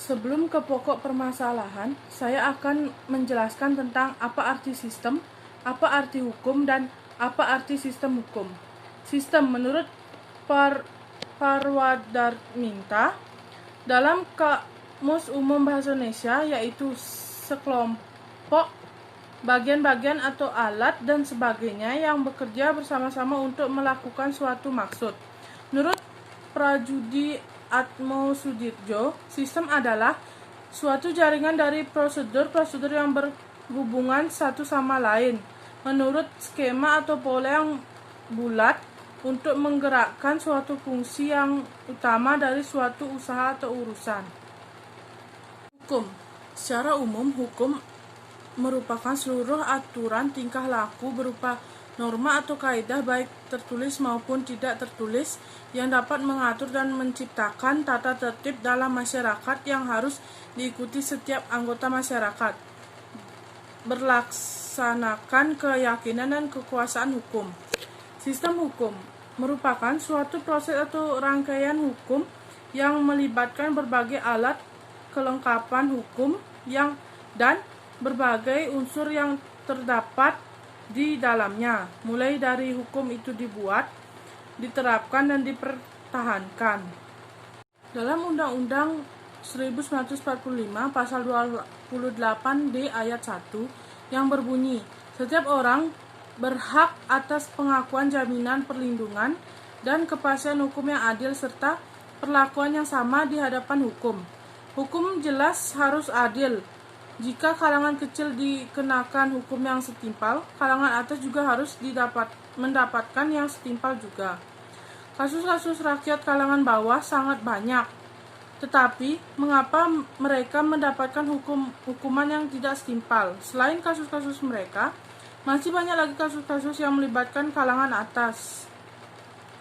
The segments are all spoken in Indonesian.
Sebelum ke pokok permasalahan, saya akan menjelaskan tentang apa arti sistem, apa arti hukum, dan apa arti sistem hukum. Sistem menurut Parwadarminta dalam Kamus Umum Bahasa Indonesia yaitu sekelompok bagian-bagian atau alat dan sebagainya yang bekerja bersama-sama untuk melakukan suatu maksud. Menurut Prajudi Atmosudirjo, sistem adalah suatu jaringan dari prosedur-prosedur yang berhubungan satu sama lain menurut skema atau pola yang bulat untuk menggerakkan suatu fungsi yang utama dari suatu usaha atau urusan. Hukum. Secara umum, hukum merupakan seluruh aturan tingkah laku berupa norma atau kaidah baik tertulis maupun tidak tertulis yang dapat mengatur dan menciptakan tata tertib dalam masyarakat yang harus diikuti setiap anggota masyarakat. Berlaksanakan keyakinan dan kekuasaan hukum. Sistem hukum merupakan suatu proses atau rangkaian hukum yang melibatkan berbagai alat kelengkapan hukum dan berbagai unsur yang terdapat di dalamnya, mulai dari hukum itu dibuat, diterapkan, dan dipertahankan. Dalam Undang-Undang 1945 pasal 28D ayat 1 yang berbunyi, setiap orang berhak atas pengakuan jaminan perlindungan dan kepastian hukum yang adil serta perlakuan yang sama di hadapan hukum. Hukum jelas harus adil. Jika kalangan kecil dikenakan hukum yang setimpal, kalangan atas juga harus mendapatkan yang setimpal juga. Kasus-kasus rakyat kalangan bawah sangat banyak, tetapi mengapa mereka mendapatkan hukuman yang tidak setimpal? Selain kasus-kasus mereka, masih banyak lagi kasus-kasus yang melibatkan kalangan atas,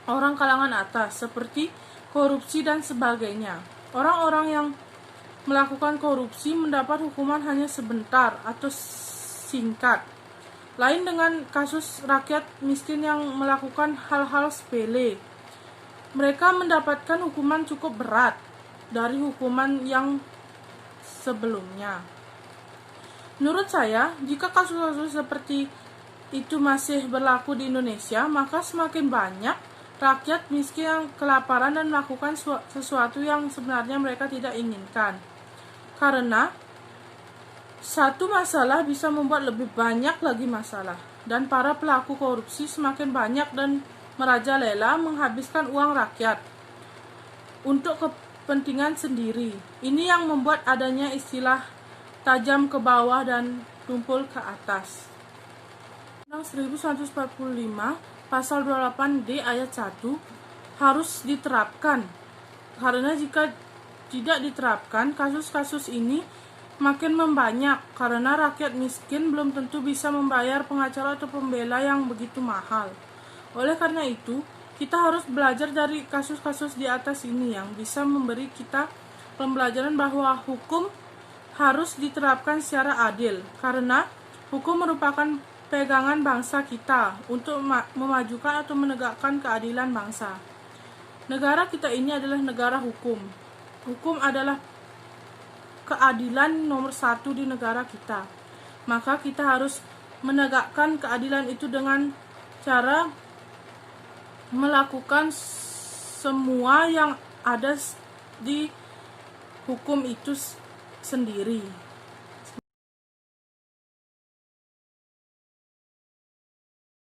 orang kalangan atas, seperti korupsi dan sebagainya. Orang-orang yang melakukan korupsi mendapat hukuman hanya sebentar atau singkat. Lain dengan kasus rakyat miskin yang melakukan hal-hal sepele. Mereka mendapatkan hukuman cukup berat dari hukuman yang sebelumnya. Menurut saya, jika kasus-kasus seperti itu masih berlaku di Indonesia, maka semakin banyak rakyat miskin yang kelaparan dan melakukan sesuatu yang sebenarnya mereka tidak inginkan. Karena satu masalah bisa membuat lebih banyak lagi masalah, dan para pelaku korupsi semakin banyak dan merajalela menghabiskan uang rakyat untuk kepentingan sendiri. Ini yang membuat adanya istilah tajam ke bawah dan tumpul ke atas. Undang 1945 pasal 28D ayat 1 harus diterapkan, karena jika tidak diterapkan, kasus-kasus ini makin membanyak karena rakyat miskin belum tentu bisa membayar pengacara atau pembela yang begitu mahal. Oleh karena itu, kita harus belajar dari kasus-kasus di atas ini yang bisa memberi kita pembelajaran bahwa hukum harus diterapkan secara adil, karena hukum merupakan pegangan bangsa kita untuk memajukan atau menegakkan keadilan bangsa. Negara kita ini adalah negara hukum. Hukum adalah keadilan nomor 1 di negara kita. Maka kita harus menegakkan keadilan itu dengan cara melakukan semua yang ada di hukum itu sendiri.